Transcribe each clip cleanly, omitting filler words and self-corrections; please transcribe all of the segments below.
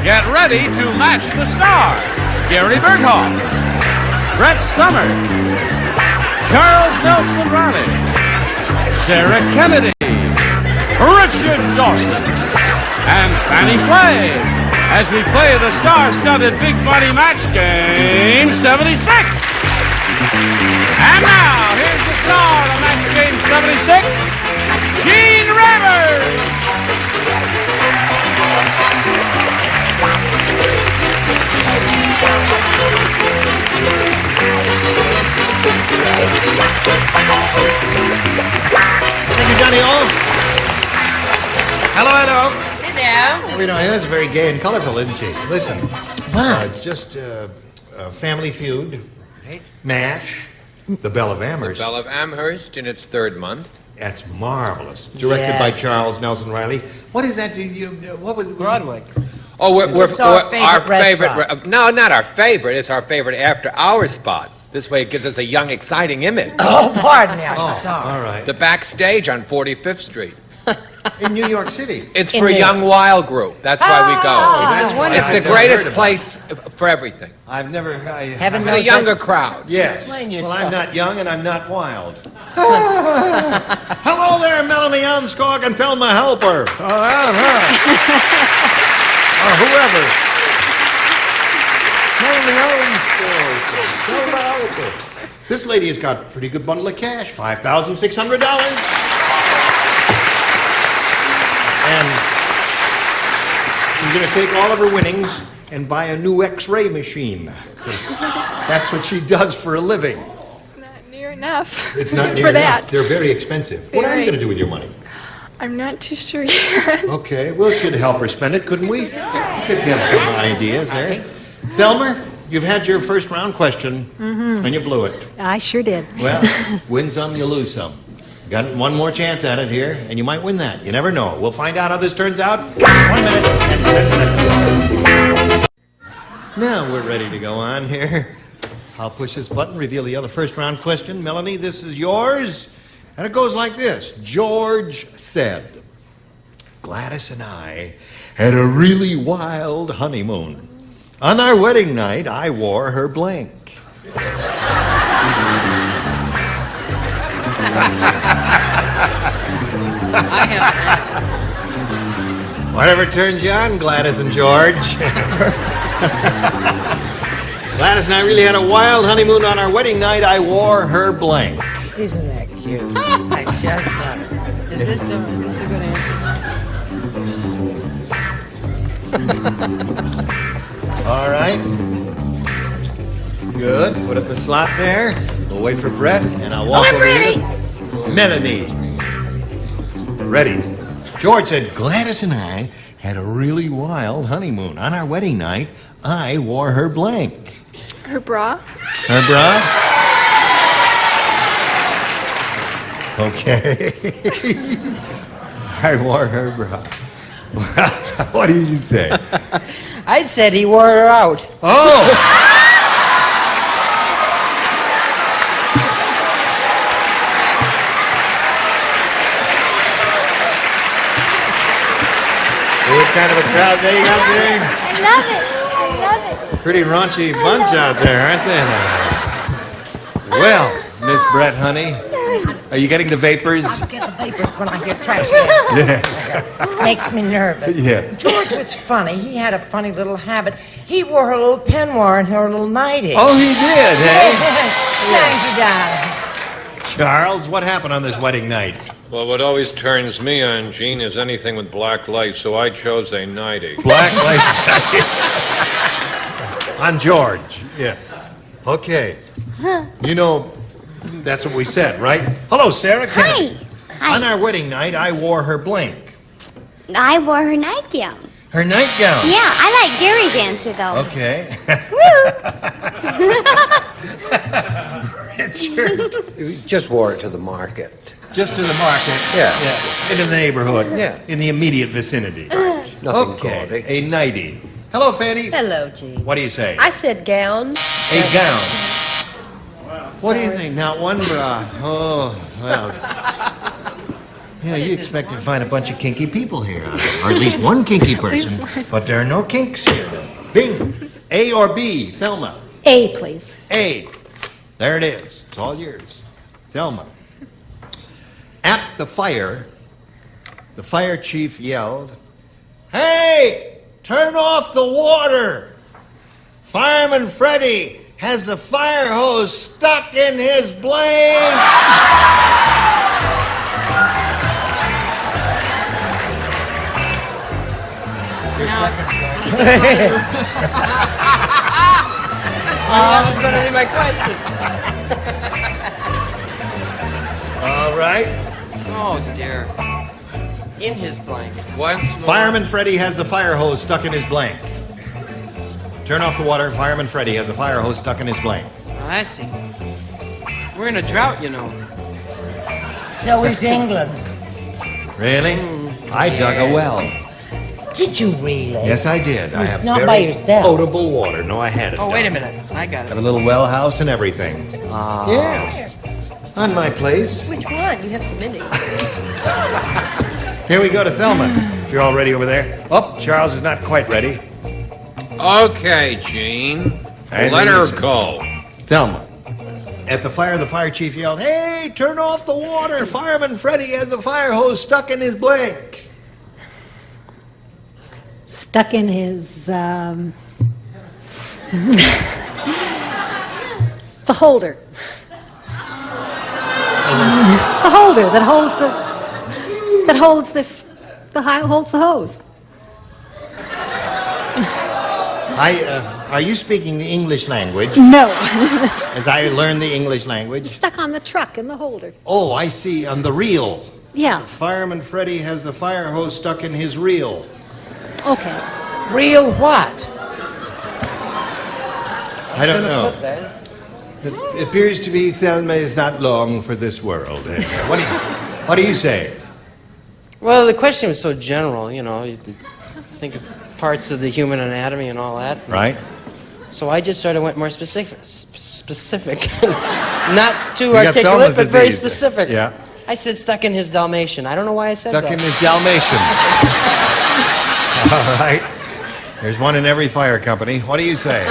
Get ready to match the stars. Gary Burghoff, Brett Summer, Charles Nelson Reilly, Sarah Kennedy, Richard Dawson, and Fannie Flagg as we play the star-studded Big Money Match Game 76. And now, here's the star of Match Game 76, Gene Rivers. Thank you, Johnny O. Hello, hello. Hello. You know, it's very gay and colorful, isn't she? Listen. What? It's just Family Feud, MASH, The Belle of Amherst. Belle of Amherst in its third month. That's marvelous. Directed by Charles Nelson Reilly. What is that? What was Broadway. Oh, we're our favorite no, not our favorite. It's our favorite after-hours spot. This way it gives us a young, exciting image. Oh, pardon me. I'm Oh, sorry. all right. The backstage on 45th Street. In New York City. It's for a young, wild group. That's why we go. That's wonderful. It's the I've never greatest heard about place for everything. I've never. Heaven For the knows younger that's- crowd. Yes. Explain Well, yourself. I'm not young and I'm not wild. Hello there, Melanie Armstrong and Thelma Helper. Or whoever. Melanie Armstrong. Thelma Helper. This lady has got a pretty good bundle of cash, $5,600. And she's going to take all of her winnings and buy a new X-ray machine, because that's what she does for a living. It's not near enough. It's not near for enough. that. They're very expensive. What are you Very. going to do with your money? I'm not too sure yet. Okay, well, we could help her spend it, couldn't we? We could have some ideas there. Thelma, you've had your first round question, and you blew it. I sure did. Well, win some, you lose some. Got one more chance at it here, and you might win that. You never know. We'll find out how this turns out. 1 minute and 10 seconds. Now we're ready to go on here. I'll push this button, reveal the other first round question. Melanie, this is yours. And it goes like this. George said, Gladys and I had a really wild honeymoon. On our wedding night, I wore her blank. Whatever turns you on, Gladys and George. Gladys and I really had a wild honeymoon on our wedding night. I wore her blank. Isn't that cute? I just love it. Is this a good answer? All right. Good. Put up the slot there. We'll wait for Brett, and I'll walk over ready. here. Melanie. Ready. George said, Gladys and I had a really wild honeymoon. On our wedding night, I wore her blank. Her bra? Her bra? Okay. I wore her bra. What did you say? I said he wore her out. Oh! What kind of a crowd they got there? I love it. I love it. Pretty raunchy bunch out there, aren't they? Well, Miss Brett, honey, are you getting the vapors? I get the vapors when I hear trash cans. Yes. Makes me nervous. Yeah. George was funny. He had a funny little habit. He wore her little peignoir and her little nightie. Oh, he did, eh? Thank you, darling. Charles, what happened on this wedding night? Well, what always turns me on, Gene, is anything with black lights, so I chose a 90. Black light. On George. Yeah. Okay. You know, that's what we said, right? Hello, Sarah. Hi. On our wedding night, I wore her blank. I wore her nightgown. Her nightgown. Yeah, I like Gary's answer though. Okay. Richard. Just wore it to the market. Just to the market. Yeah. Into the neighborhood. Yeah. In the immediate vicinity. Nothing Okay. gaudy. A nightie. Hello, Fannie. Hello, Gene. What do you say? I said gown. A gown. What do you think? Not one bra. Oh, well. Yeah, you expected to find a bunch of kinky people here, or at least one kinky person. But there are no kinks here. Bing. A or B, Thelma? A, please. A. There it is. It's all yours. Thelma. At the fire chief yelled, "Hey, turn off the water! Fireman Freddie has the fire hose stuck in his blank!" Your second That was going to be my question. All right. Oh, dear. In his blanket. Once more. Fireman Freddie has the fire hose stuck in his blank. Turn off the water. Fireman Freddie has the fire hose stuck in his blank. Oh, I see. We're in a drought, you know. So is England. Really? I dug a well. Did you really? Yes, I did. I have Not very by yourself. potable water. No, I had it. Oh, wait a done. minute. I got Have a it. little well house and everything. Yes. On my place. Which one? You have so many. Here we go to Thelma. If you're all ready over there. Oh, Charles is not quite ready. Okay, Gene. And Let her listen. go. Thelma. At the fire chief yelled, "Hey, turn off the water! Fireman Freddie has the fire hose stuck in his blank." Stuck in his, the holder. The holder that holds the hose. Are you speaking the English language? No. As I learned the English language? Stuck on the truck in the holder. Oh, I see. On the reel. Yeah. Fireman Freddie has the fire hose stuck in his reel. Okay. Real what? I don't know. It appears to be Thelma is not long for this world. What do you say? Well, the question was so general, you know. You think of parts of the human anatomy and all that. Right? So I just sort of went more specific. Not too got articulate, Thelma's but very disease. specific. Yeah. I said stuck in his Dalmatian. I don't know why I said Stuck that. in his Dalmatian. All right. There's one in every fire company. What do you say?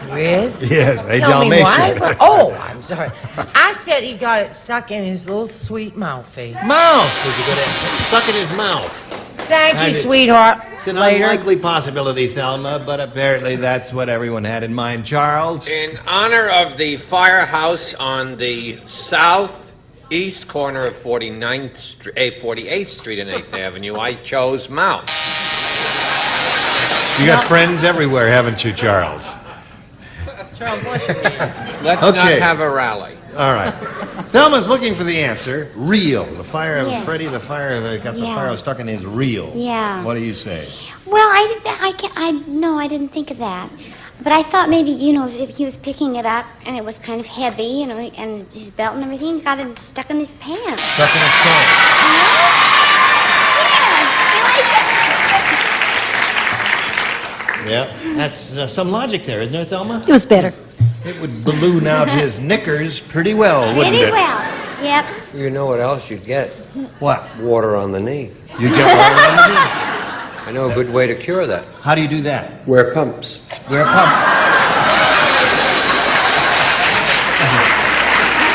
There is? Yes, a Tell me Dalmatian. why? Oh, I'm sorry. I said he got it stuck in his little sweet mouthy. Mouth. Did you get it stuck in his mouth? Thank you, did- sweetheart. It's an Later. unlikely possibility, Thelma, but apparently that's what everyone had in mind. Charles? In honor of the firehouse on the southeast corner of 48th Street and 8th Avenue, I chose Mount. You got friends everywhere, haven't you, Charles? Charles, wash your hands. Let's not Okay. have a rally. All right. Thelma's looking for the answer. Reel. The fire of Yes. Freddie, got the Yeah. fire stuck in his reel. Yeah. What do you say? Well, I didn't think of that. But I thought maybe, if he was picking it up and it was kind of heavy, and his belt and everything got him stuck in his pants. Stuck in his pants. Yeah, that's some logic there, isn't there, Thelma? It was better. It would balloon out his knickers pretty well, wouldn't Pretty it? well. Yep. You know what else you'd get? What? Water on the knee. You get water on the knee. I know a good way to cure that. How do you do that? Wear pumps. Wear pumps.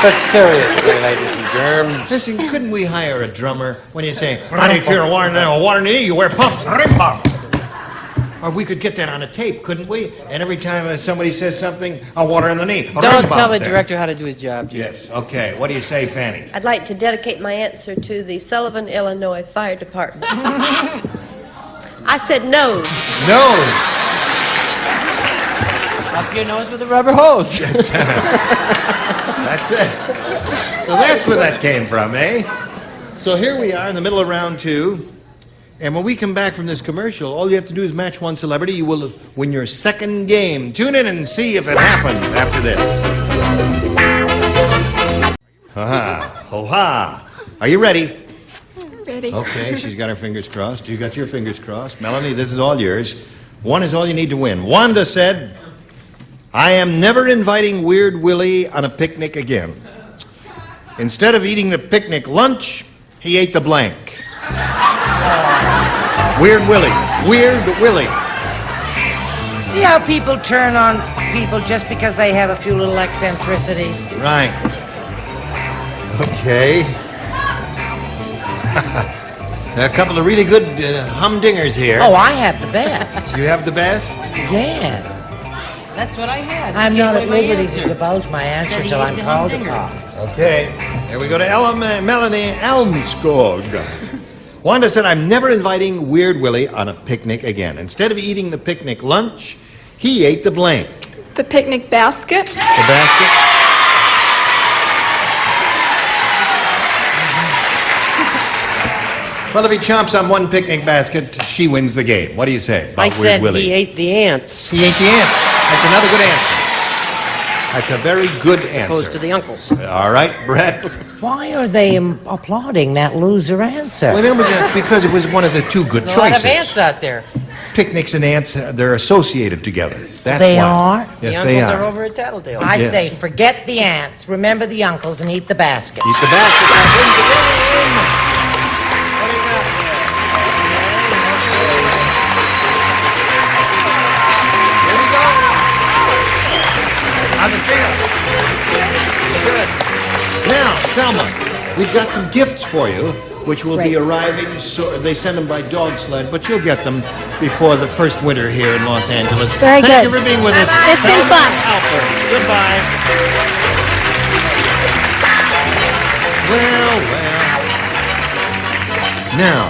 But seriously, ladies and germs. Listen, couldn't we hire a drummer when you say, how do you cure water in the knee? You wear pumps. Rim-bum. Or we could get that on a tape, couldn't we? And every time somebody says something, water in the knee. Don't Rim-bum tell the there. director how to do his job, Jim. Yes, okay. What do you say, Fannie? I'd like to dedicate my answer to the Sullivan, Illinois Fire Department. I said nose. No. Up your nose with a rubber hose. That's it. So that's where that came from, eh? So here we are in the middle of round 2. And when we come back from this commercial, all you have to do is match one celebrity. You will win your second game. Tune in and see if it happens after this. Ha-ha. Ho-ha. Are you ready? Ready. Okay, she's got her fingers crossed. You got your fingers crossed. Melanie, this is all yours. One is all you need to win. Wanda said, I am never inviting Weird Willie on a picnic again. Instead of eating the picnic lunch, He ate the blank. Weird Willie. Weird Willie. See how people turn on people just because they have a few little eccentricities? Right. Okay. A couple of really good humdingers here. Oh, I have the best. You have the best? Yes. That's what I had. I'm not at Gave away my liberty to answer. divulge my Said answer he till ate I'm the called humdinger. upon. Okay. Here we go to Melanie Elmskog. Wanda said, I'm never inviting Weird Willie on a picnic again. Instead of eating the picnic lunch, he ate the blank. The picnic basket. The basket? Well, if he chomps on one picnic basket, she wins the game. What do you say about I Weird said Willie? he ate the ants. He ate the ants. That's another good answer. That's a very good answer. Opposed to the uncles. All right, Brett. Why are they applauding that loser answer? Well, it was because it was one of the two good There's choices. a lot of ants out there. Picnics and ants, they're associated together. That's They why. are? Yes, the they uncles are. are over at Tattletale. I Yes. say, forget the ants, remember the uncles, and eat the basket. Eat the basket. That wins the game. Here we go. How's it feel? Good. Now, Thelma, we've got some gifts for you, which will be arriving. So they send them by dog sled, but you'll get them before the first winter here in Los Angeles. Very Thank good. you for being with us. It's been Thelma fun. and Alfred. Goodbye. Well. Now,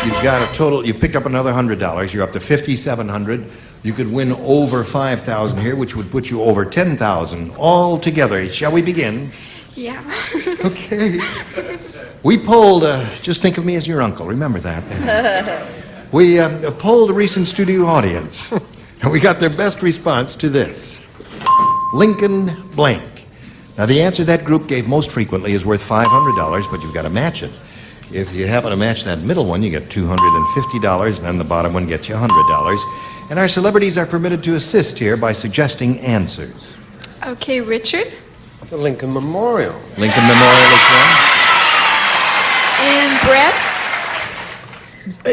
you've got a total, you picked up another $100. You're up to $5,700. You could win over $5,000 here, which would put you over $10,000 all together. Shall we begin? Yeah. Okay. We polled, just think of me as your uncle, remember that. We polled a recent studio audience, and we got their best response to this. Lincoln blank. Now, the answer that group gave most frequently is worth $500, but you've got to match it. If you happen to match that middle one, you get $250, and then the bottom one gets you $100. And our celebrities are permitted to assist here by suggesting answers. Okay, Richard. The Lincoln Memorial. Lincoln Memorial is one. And Brett.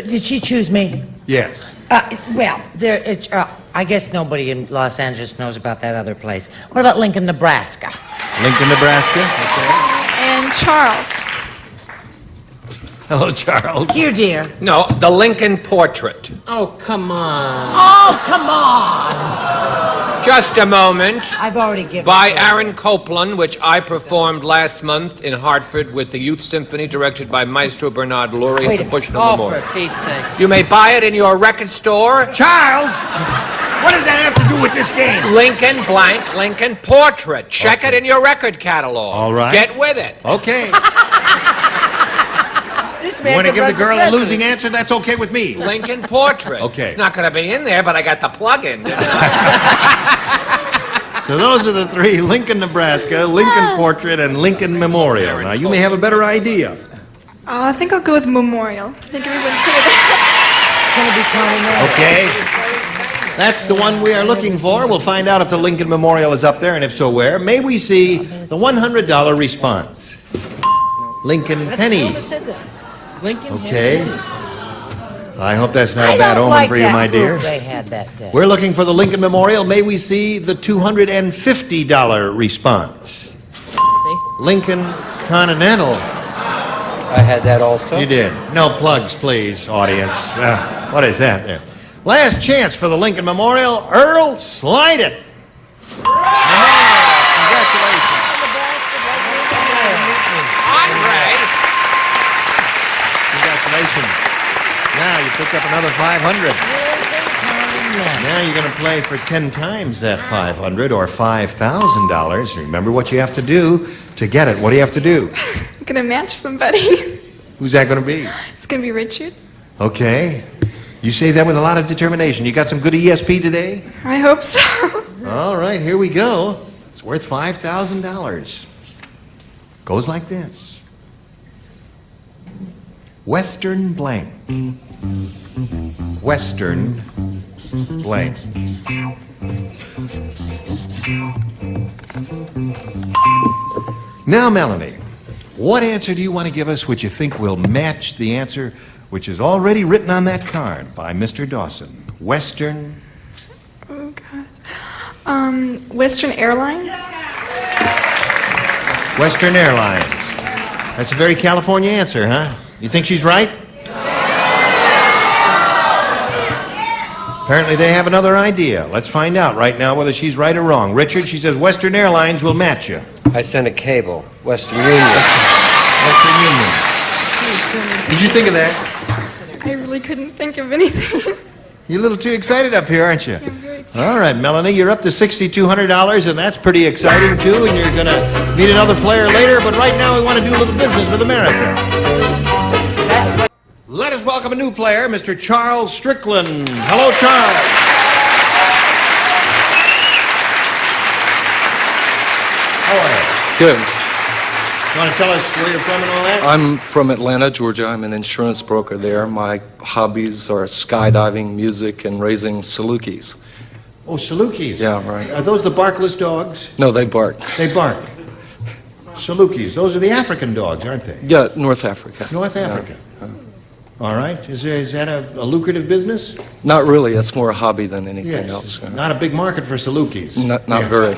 Did she choose me? Yes. Well, I guess nobody in Los Angeles knows about that other place. What about Lincoln, Nebraska? Lincoln, Nebraska. Okay. And Charles. Hello, Charles. Here, dear. No, the Lincoln portrait. Oh, come on. Oh, come on! Just a moment. I've already given By it. Aaron Copland, which I performed last month in Hartford with the Youth Symphony, directed by Maestro Bernard Lurie Wait at a the Bushnell Oh, Memorial. for Pete's sakes. You may buy it in your record store. Charles! What does that have to do with this game? Lincoln blank, Lincoln portrait. Check it in your record catalog. All right. Get with it. Okay. This You man want to could give the run for girl a president. losing answer? That's okay with me. Lincoln portrait. Okay. It's not going to be in there, but I got the plug-in. So those are the three: Lincoln, Nebraska, Lincoln Portrait, and Lincoln Memorial. Now, you may have a better idea. Oh, I think I'll go with Memorial. I think everyone's heard that. Okay. That's the one we are looking for. We'll find out if the Lincoln Memorial is up there, and if so, where. May we see the $100 response? Lincoln Penny. Who said that? Lincoln. Okay. I hope that's not I a bad don't omen like for you, that my dear. group they had that day. We're looking for the Lincoln Memorial. May we see the $250 response? See? Lincoln Continental. I had that also. You did. No plugs, please, audience. What is that there? Last chance for the Lincoln Memorial. Earl, slide it. Congratulations. Congratulations. Now you picked up another 500. Now you're going to play for 10 times that 500 or $5,000. Remember what you have to do to get it. What do you have to do? I'm going to match somebody. Who's that going to be? It's going to be Richard. Okay. You say that with a lot of determination. You got some good ESP today? I hope so. All right, here we go. It's worth $5,000. Goes like this. Western blank. Western blank. Now, Melanie, What answer do you want to give us which you think will match the answer which is already written on that card by Mr. Dawson? Western? Oh, God. Western Airlines? Western Airlines. That's a very California answer, huh? You think she's right? Apparently they have another idea. Let's find out right now whether she's right or wrong. Richard, she says Western Airlines will match you. I sent a cable. Western Union. Western Union. Did you think of that? I really couldn't think of anything. You're a little too excited up here, aren't you? I'm very excited. All right, Melanie, you're up to $6,200, and that's pretty exciting, too, and you're going to meet another player later, but right now we want to do a little business with America. Let us welcome a new player, Mr. Charles Strickland. Hello, Charles. How are you? Good. You want to tell us where you're from and all that? I'm from Atlanta, Georgia. I'm an insurance broker there. My hobbies are skydiving, music, and raising Salukis. Oh, Salukis. Yeah, right. Are those the barkless dogs? No, they bark. They bark. Salukis. Those are the African dogs, aren't they? Yeah, North Africa. North Africa. All right. Is that a lucrative business? Not really. It's more a hobby than anything Yes. else. Not a big market for Salukis. Not Yeah. very.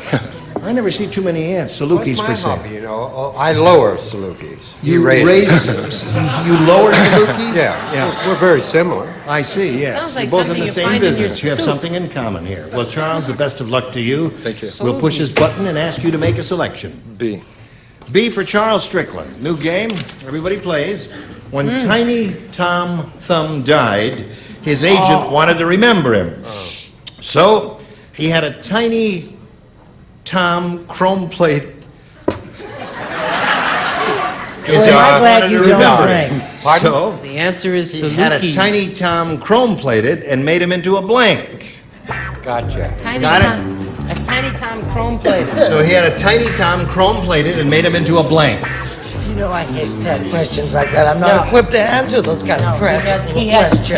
I never see too many Salukis What's my for sale. hobby, you know? I lower Salukis. You raise you lower Salukis? Yeah. We're very similar. I see, yeah. Sounds like You're both in something the you same find in your business. You have soup. something in common here. Well, Charles, the best of luck to you. Thank you. We'll push his button and ask you to make a selection. B. B for Charles Strickland. New game. Everybody plays. When Tiny Tom Thumb died, his agent wanted to remember him. So he had a Tiny Tom chrome plate. Well, I'm glad you don't drink. So The answer is he had a Salukis. Tiny Tom chrome plated and made him into a blank. Gotcha. Tiny Got it? Tom, a Tiny Tom chrome plated. So he had a Tiny Tom chrome plated and made him into a blank. You know I hate questions like that. I'm not equipped to answer those kind of questions.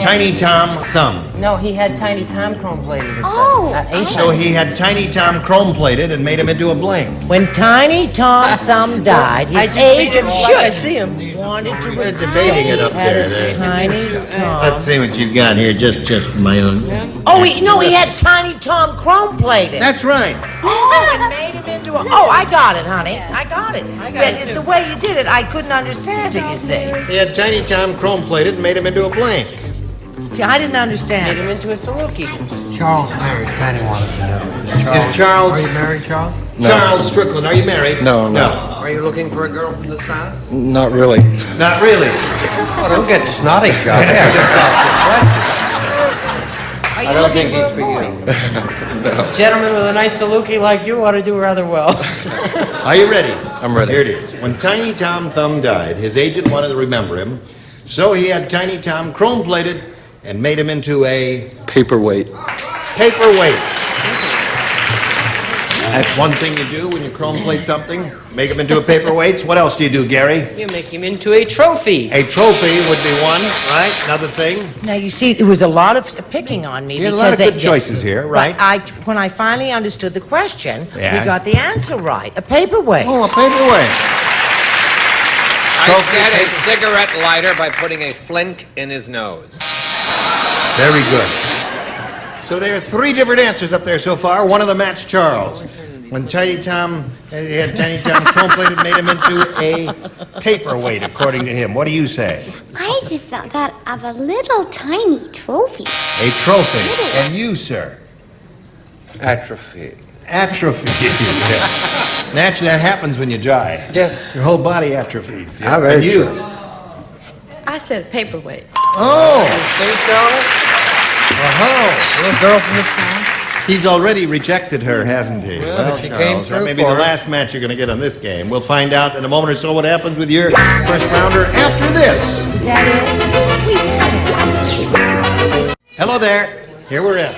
Tiny Tom Thumb. No, he had Tiny Tom chrome plated. It says. Oh. A So he had Tiny Tom chrome plated and made him into a blank. When Tiny Tom Thumb died, I his just made agent him like I see him. wanted to We're debating it up had there. a Tiny Tom. Let's see what you've got here, just for my own. Oh, he had Tiny Tom chrome plated. That's right. Oh, and made him into a... Oh, I got it, honey. I got it. But the way you did it, I couldn't understand it, you see. He had Tiny Tom chrome plated and made him into a blank. See, I didn't Made understand. him into a Saluki. Charles married. Fannie wanted to know. Is Charles... Are you married, Charles? No. Charles Strickland, are you married? No. Are you looking for a girl from the South? Not really. Not really. Oh, don't get snotty, Charlie. I just asked you a question. I don't think he's for you. Gentleman with a nice Saluki like you ought to do rather well. Are you ready? I'm ready. Here it is. When Tiny Tom Thumb died, his agent wanted to remember him, so he had Tiny Tom chrome plated and made him into a Paperweight. paperweight. That's one thing you do when you chrome plate something, make him into a paperweight. What else do you do, Gary? You make him into a trophy. A trophy would be one, right? Another thing. Now, you see, there was a lot of picking on me. You had a lot of because good choices here, but right? when I finally understood the question, Yeah. we got the answer right. A paperweight. Oh, a paperweight. I said a cigarette lighter by putting a flint in his nose. Very good. So there are three different answers up there so far. One of them matched Charles. When Tiny Tom, he had Tiny Tom chrome plated, made him into a paperweight, according to him. What do you say? I just thought of a little tiny trophy. A trophy. And you, sir? Atrophy. Atrophy. Yeah. Naturally, that happens when you die. Yes. Your whole body atrophies. Yeah. How very And you? true. I said a paperweight. Oh! See, Charlie? Uh-huh. Little girl from the South? He's already rejected her, hasn't he? Well, she came Charles, that through may be for the her. last match you're going to get on this game. We'll find out in a moment or so what happens with your first rounder after this. Is that it? Hello there. Here we're at.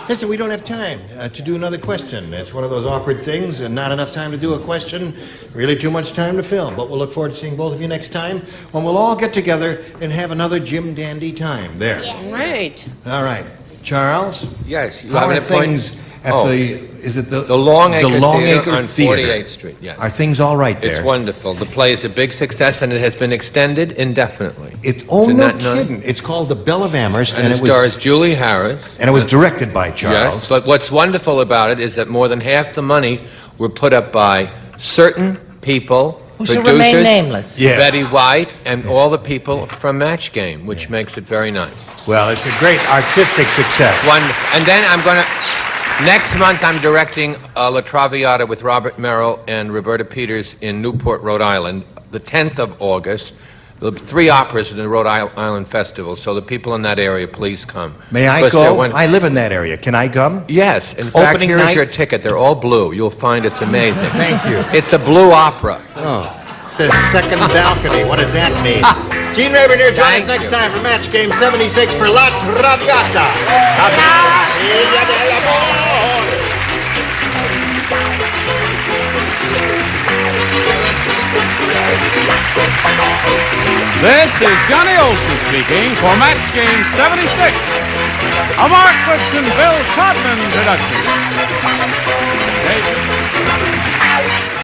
Listen, we don't have time to do another question. It's one of those awkward things, and not enough time to do a question. Really too much time to film. But we'll look forward to seeing both of you next time when we'll all get together and have another Jim Dandy time. There. Right. All right. Charles? Yes, you How have are an appointment. things At is it The Longacre Theater on Theater. 48th Street, yes. Are things all right there? It's wonderful. The play is a big success, and it has been extended indefinitely. No kidding. It's called The Belle of Amherst, And it stars Julie Harris. And it was directed by Charles. Yes, but what's wonderful about it is that more than half the money were put up by certain people, Who shall remain producers, nameless. Yes. Betty White, and all the people from Match Game, which makes it very nice. Well, it's a great artistic success. And then I'm going to... Next month, I'm directing La Traviata with Robert Merrill and Roberta Peters in Newport, Rhode Island, the 10th of August. There'll be 3 operas in the Rhode Island Festival, so the people in that area, please come. May I go? I live in that area. Can I come? Yes. In fact, Opening here's night? your ticket. They're all blue. You'll find it's amazing. Thank you. It's a blue opera. Oh, it says second balcony. What does that mean? Gene Rayburn here. Join us next time for Match Game 76 for La Traviata. This is Johnny Olson speaking for Match Game 76, a Mark Clifton Bill Todman production.